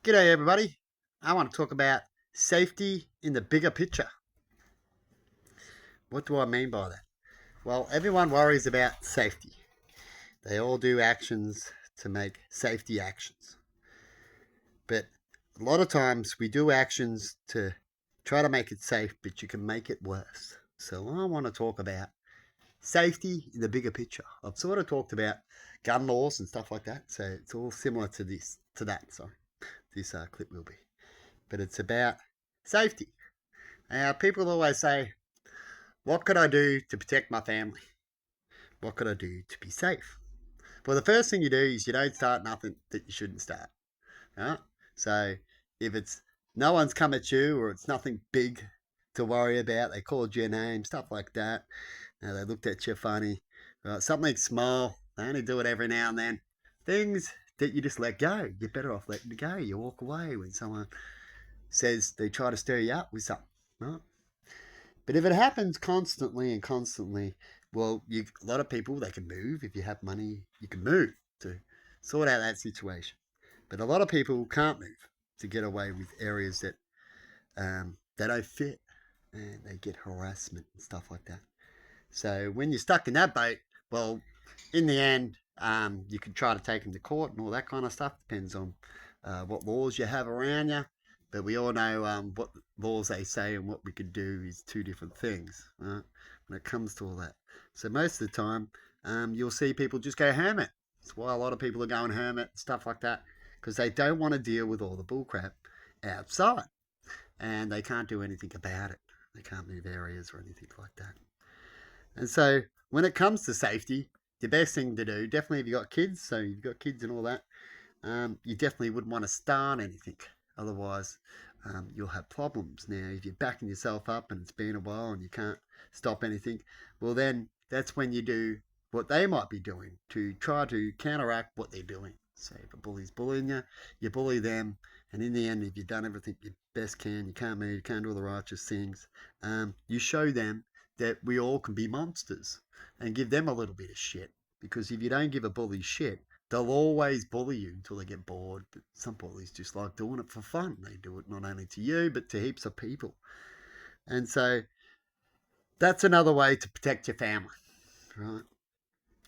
G'day, everybody. I want to talk about safety in the bigger picture. What do I mean by that? Well, everyone worries about safety. They all do actions to make safety actions. But a lot of times we do actions to try to make it safe, but you can make it worse. So I want to talk about safety in the bigger picture. I've sort of talked about gun laws and stuff like that. So it's all similar to that. Sorry, this clip will be. But it's about safety. Now, people always say, what could I do to protect my family? What could I do to be safe? Well, the first thing you do is you don't start nothing that you shouldn't start. Right? So if it's no one's come at you or it's nothing big to worry about, they called your name, stuff like that. They looked at you funny. Right? Something small, they only do it every now and then. Things that you just let go. You're better off letting it go. You walk away when someone says they try to stir you up with something. Right? But if it happens constantly and constantly, well, a lot of people they can move. If you have money, you can move to sort out that situation. But a lot of people can't move to get away with areas that they don't fit, and they get harassment and stuff like that. So when you're stuck in that boat, well, in the end, you can try to take them to court and all that kind of stuff. Depends on what laws you have around you. But we all know what laws they say and what we could do is two different things, right? When it comes to all that. So most of the time, you'll see people just go hermit. That's why a lot of people are going hermit and stuff like that, because they don't want to deal with all the bullcrap outside, and they can't do anything about it. They can't move areas or anything like that. And so when it comes to safety, the best thing to do, definitely if you've got kids, so you've got kids and all that, you definitely wouldn't want to start anything. Otherwise, you'll have problems. Now, if you're backing yourself up and it's been a while and you can't stop anything, well, then that's when you do what they might be doing to try to counteract what they're doing. So if a bully's bullying you, you bully them. And in the end, if you've done everything you best can, you can't move, you can't do all the righteous things, you show them that we all can be monsters and give them a little bit of shit. Because if you don't give a bully shit, they'll always bully you until they get bored. But some bullies just like doing it for fun. They do it not only to you, but to heaps of people. And so that's another way to protect your family, right?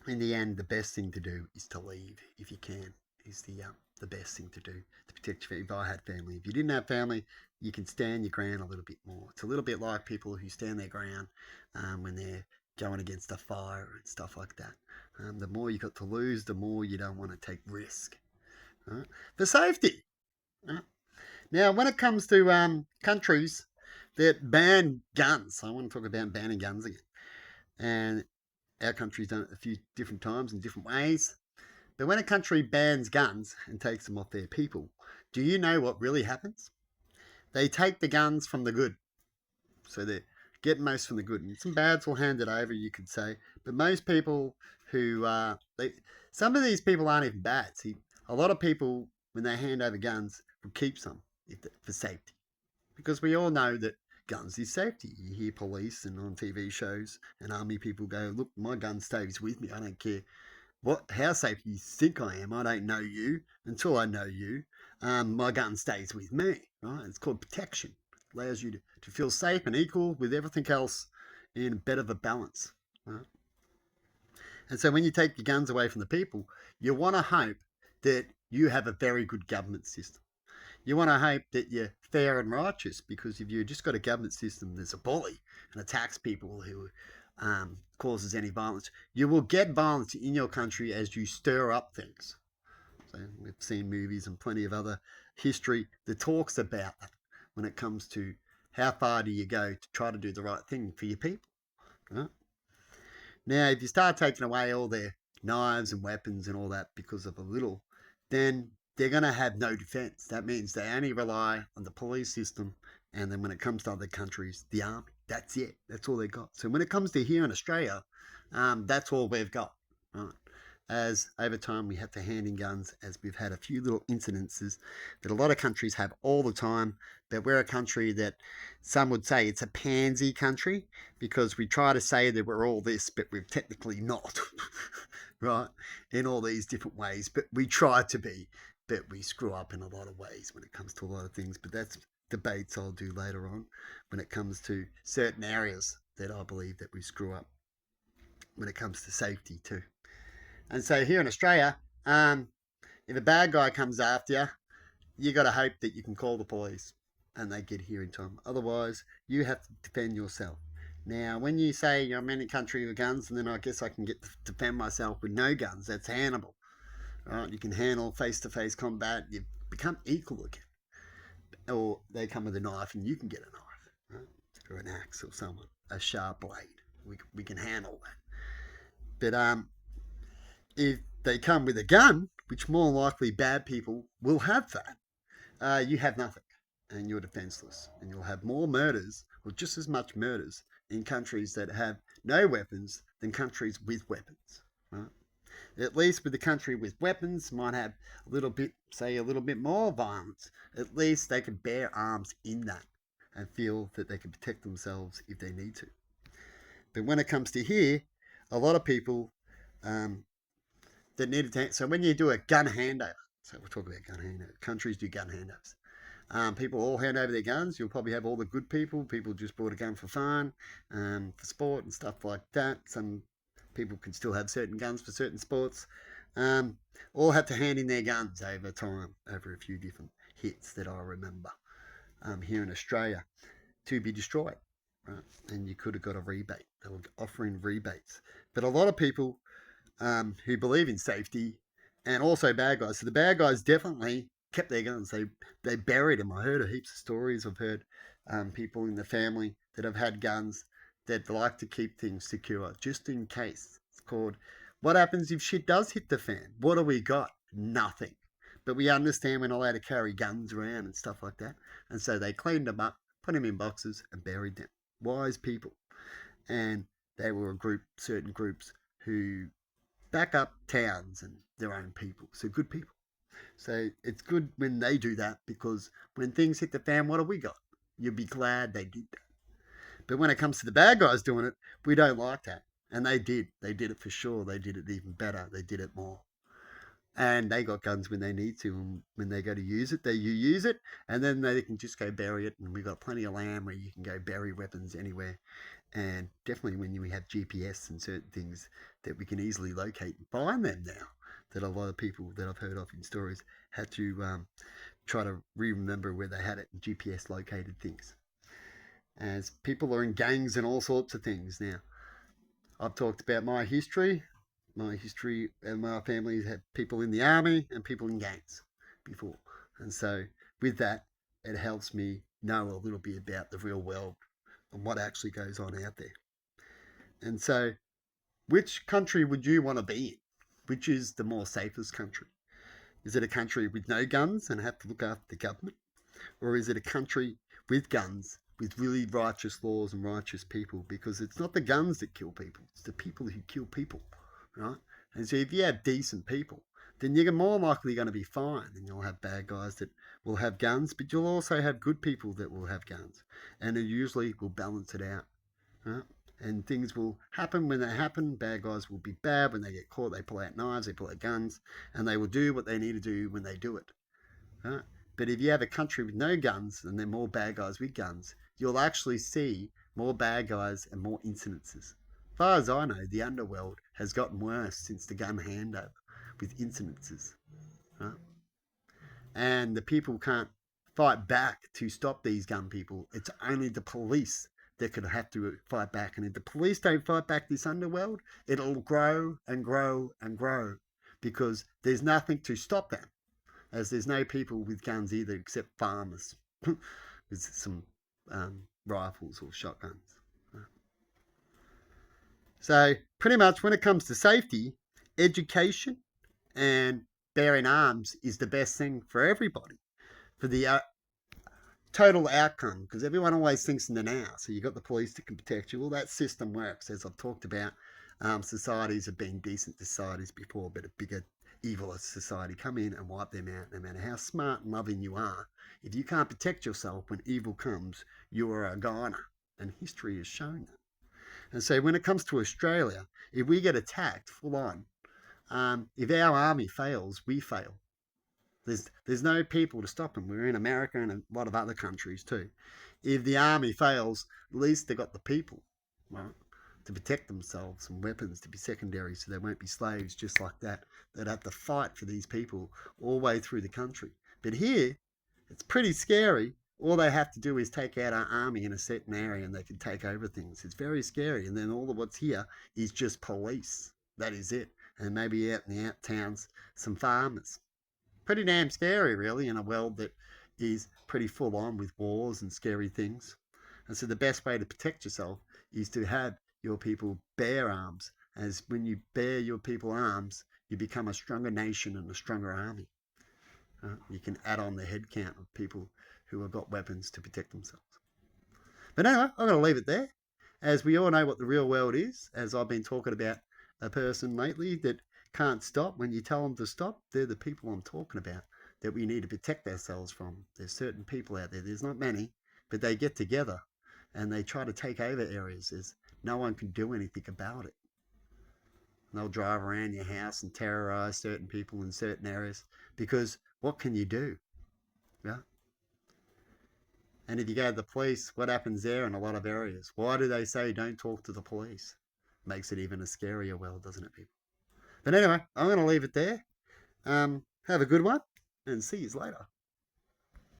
In the end, the best thing to do is to leave if you can. Is the best thing to do to protect your family. If I had family, if you didn't have family, you can stand your ground a little bit more. It's a little bit like people who stand their ground when they're going against a fire and stuff like that. The more you got to lose, the more you don't want to take risk. Right? For safety. Right? Now, when it comes to countries that ban guns, I want to talk about banning guns again. And our country's done it a few different times in different ways. But when a country bans guns and takes them off their people, do you know what really happens? They take the guns from the good. So they get most from the good. And some bads will hand it over, you could say. But most people who, some of these people aren't even bad. See, a lot of people, when they hand over guns, will keep some for safety. Because we all know that guns is safety. You hear police and on TV shows and army people go, look, my gun stays with me. I don't care how safe you think I am. I don't know you. Until I know you, my gun stays with me. Right? It's called protection. It allows you to feel safe and equal with everything else in a better of a balance. Right? And so when you take your guns away from the people, you want to hope that you have a very good government system. You want to hope that you're fair and righteous, because if you've just got a government system that's a bully and attacks people who causes any violence, you will get violence in your country as you stir up things. So we've seen movies and plenty of other history that talks about that when it comes to how far do you go to try to do the right thing for your people. Right? Now, if you start taking away all their knives and weapons and all that because of a little, then they're going to have no defense. That means they only rely on the police system, and then when it comes to other countries, the army. That's it. That's all they got. So when it comes to here in Australia, that's all we've got. Right? As over time we have to hand in guns, as we've had a few little incidences that a lot of countries have all the time. But we're a country that some would say it's a pansy country, because we try to say that we're all this, but we're technically not, right? In all these different ways, but we try to be. but we screw up in a lot of ways when it comes to a lot of things. But that's debates I'll do later on when it comes to certain areas that I believe that we screw up when it comes to safety too. And so here in Australia, if a bad guy comes after you, you got to hope that you can call the police and they get here in time. Otherwise, you have to defend yourself. Now, when you say I'm in a country with guns, and then I guess I can get to defend myself with no guns, that's handleable. Right? You can handle face-to-face combat. You become equal again. Or they come with a knife and you can get a knife, right? Or an axe or someone, a sharp blade. We can handle that. But if they come with a gun, which more likely bad people will have that, you have nothing and you're defenseless. And you'll have more murders, or just as much murders, in countries that have no weapons than countries with weapons. Right? At least with the country with weapons, might have a little bit more violence. At least they can bear arms in that and feel that they can protect themselves if they need to. But when it comes to here, a lot of people that need to. So when you do a gun handover, so we'll talk about gun handover. Countries do gun handovers. People all hand over their guns. You'll probably have all the good people. People just bought a gun for fun, for sport and stuff like that. Some people can still have certain guns for certain sports. All have to hand in their guns over time, over a few different hits that I remember here in Australia, to be destroyed. Right? And you could have got a rebate. They were offering rebates. But a lot of people who believe in safety, and also bad guys. So the bad guys definitely kept their guns. They buried them. I heard heaps of stories. I've heard people in the family that have had guns that like to keep things secure just in case. It's called, what happens if shit does hit the fan? What do we got? Nothing. But we understand we're not allowed to carry guns around and stuff like that. And so they cleaned them up, put them in boxes and buried them. Wise people. And they were certain groups who back up towns and their own people. So good people. So it's good when they do that, because when things hit the fan, what have we got? You'll be glad they did that. But when it comes to the bad guys doing it, we don't like that. And they did. They did it for sure. They did it even better. They did it more. And they got guns when they need to. And when they go to use it, you use it. And then they can just go bury it. And we've got plenty of land where you can go bury weapons anywhere. And definitely when we have GPS and certain things that we can easily locate and find them now, that a lot of people that I've heard of in stories had to try to remember where they had it and GPS located things. As people are in gangs and all sorts of things now. I've talked about my history. My history and my family had people in the army and people in gangs before. And so with that, it helps me know a little bit about the real world and what actually goes on out there. And so, which country would you want to be in? Which is the more safest country? Is it a country with no guns and have to look after the government? Or is it a country with guns, with really righteous laws and righteous people? Because it's not the guns that kill people, it's the people who kill people, right? And so if you have decent people, then you're more likely going to be fine. And you'll have bad guys that will have guns, but you'll also have good people that will have guns. And it usually will balance it out, right? And things will happen when they happen. Bad guys will be bad. When they get caught, they pull out knives, they pull out guns, and they will do what they need to do when they do it. Right? But if you have a country with no guns and then more bad guys with guns, you'll actually see more bad guys and more incidences. As far as I know, the underworld has gotten worse since the gun handover with incidences. Right? And the people can't fight back to stop these gun people. It's only the police that could have to fight back. And if the police don't fight back this underworld, it'll grow and grow and grow, because there's nothing to stop them, as there's no people with guns either except farmers with some rifles or shotguns. So pretty much when it comes to safety, education and bearing arms is the best thing for everybody, for the total outcome, because everyone always thinks in the now. So you've got the police that can protect you. Well, that system works. As I've talked about, societies have been decent societies before, but a bigger, evil society come in and wipe them out. No matter how smart and loving you are, if you can't protect yourself when evil comes, you are a goner. And history has shown that. And so when it comes to Australia, if we get attacked full on, if our army fails, we fail. There's no people to stop them. We're in America and a lot of other countries too. If the army fails, at least they got the people, right, to protect themselves, and weapons to be secondary, so they won't be slaves just like that. They'd have to fight for these people all the way through the country. But here, it's pretty scary. All they have to do is take out our army in a certain area and they can take over things. It's very scary. And then all of what's here is just police. That is it. And maybe out in the out towns, some farmers. Pretty damn scary, really, in a world that is pretty full on with wars and scary things. And so the best way to protect yourself is to have your people bear arms. As when you bear your people arms, you become a stronger nation and a stronger army. You can add on the head count of people who have got weapons to protect themselves. But anyway, I'm going to leave it there. As we all know what the real world is, as I've been talking about a person lately that can't stop. When you tell them to stop, they're the people I'm talking about that we need to protect ourselves from. There's certain people out there, there's not many, but they get together and they try to take over areas. There's no one can do anything about it. And they'll drive around your house and terrorize certain people in certain areas because what can you do? Yeah. And if you go to the police, what happens there in a lot of areas? Why do they say don't talk to the police? Makes it even a scarier world, doesn't it, people? But anyway, I'm going to leave it there. Have a good one and see you later.